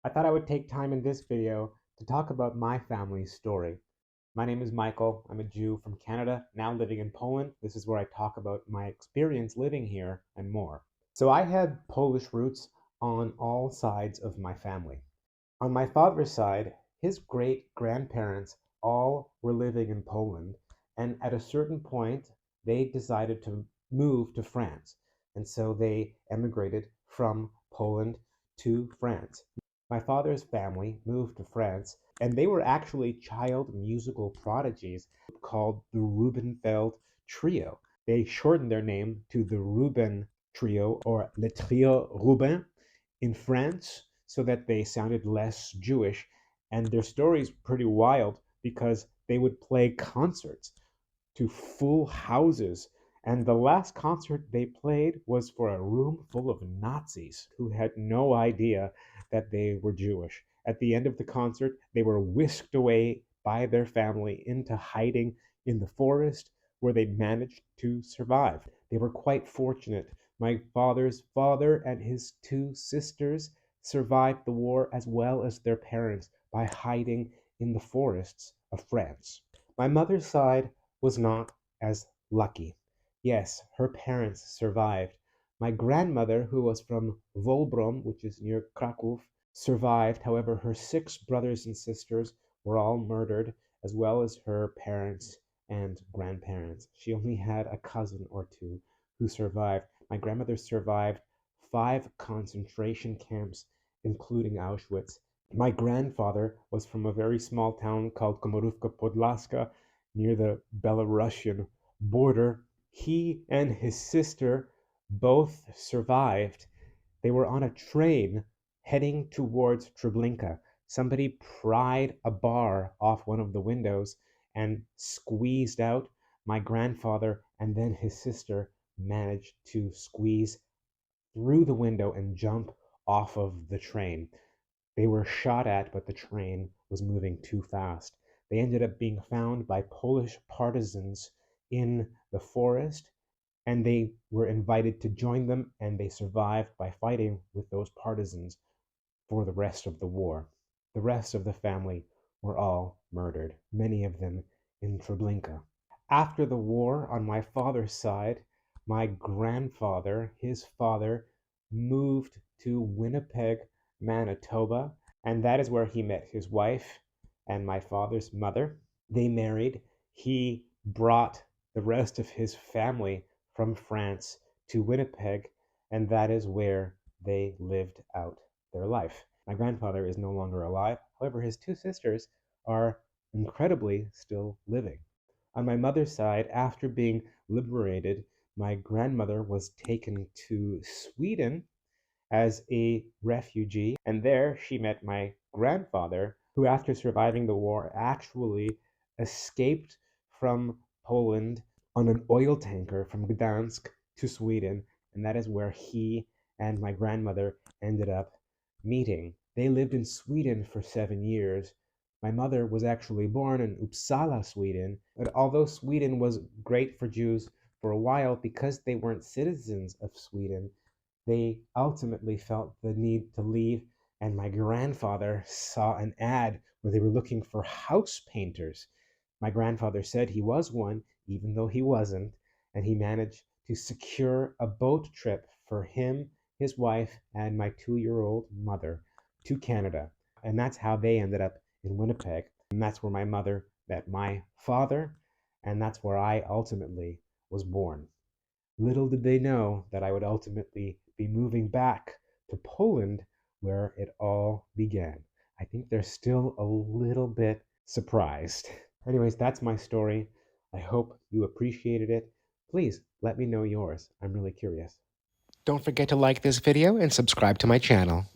I thought I would take time in this video to talk about my family's story. My name is Michael. I'm a Jew from Canada, now living in Poland. This is where I talk about my experience living here and more. So I have Polish roots on all sides of my family. On my father's side, his great grandparents all were living in Poland, and at a certain point, they decided to move to France. And so they emigrated from Poland to France. My father's family moved to France, and they were actually child musical prodigies called the Rubenfeld Trio. They shortened their name to the Ruben Trio or Le Trio Rubin in France so that they sounded less Jewish. And their story's pretty wild because they would play concerts to full houses. And the last concert they played was for a room full of Nazis who had no idea that they were Jewish. At the end of the concert, they were whisked away by their family into hiding in the forest where they managed to survive. They were quite fortunate. My father's father and his two sisters survived the war as well as their parents by hiding in the forests of France. My mother's side was not as lucky. Yes, her parents survived. My grandmother, who was from Volbrom, which is near Krakow, survived. However, her six brothers and sisters were all murdered, as well as her parents and grandparents. She only had a cousin or two who survived. My grandmother survived 5 concentration camps, including Auschwitz. My grandfather was from a very small town called Komorówka Podlaska near the Belarusian border. He and his sister both survived. They were on a train heading towards Treblinka. Somebody pried a bar off one of the windows and squeezed out. My grandfather and then his sister managed to squeeze through the window and jump off of the train. They were shot at, but the train was moving too fast. They ended up being found by Polish partisans in the forest, and they were invited to join them, and they survived by fighting with those partisans for the rest of the war. The rest of the family were all murdered, many of them in Treblinka. After the war, on my father's side, my grandfather, his father, moved to Winnipeg, Manitoba, and that is where he met his wife and my father's mother. They married. He brought the rest of his family from France to Winnipeg, and that is where they lived out their life. My grandfather is no longer alive. However, his two sisters are incredibly still living. On my mother's side, after being liberated, my grandmother was taken to Sweden as a refugee, and there she met my grandfather, who, after surviving the war, actually escaped from Poland on an oil tanker from Gdansk to Sweden, and that is where he and my grandmother ended up meeting. They lived in Sweden for 7 years. My mother was actually born in Uppsala, Sweden, but although Sweden was great for Jews for a while, because they weren't citizens of Sweden, they ultimately felt the need to leave, and my grandfather saw an ad where they were looking for house painters. My grandfather said he was one, even though he wasn't, and he managed to secure a boat trip for him, his wife, and my 2-year-old mother to Canada. And that's how they ended up in Winnipeg. And that's where my mother met my father, and that's where I ultimately was born. Little did they know that I would ultimately be moving back to Poland where it all began. I think they're still a little bit surprised. Anyways, that's my story. I hope you appreciated it. Please let me know yours. I'm really curious. Don't forget to like this video and subscribe to my channel.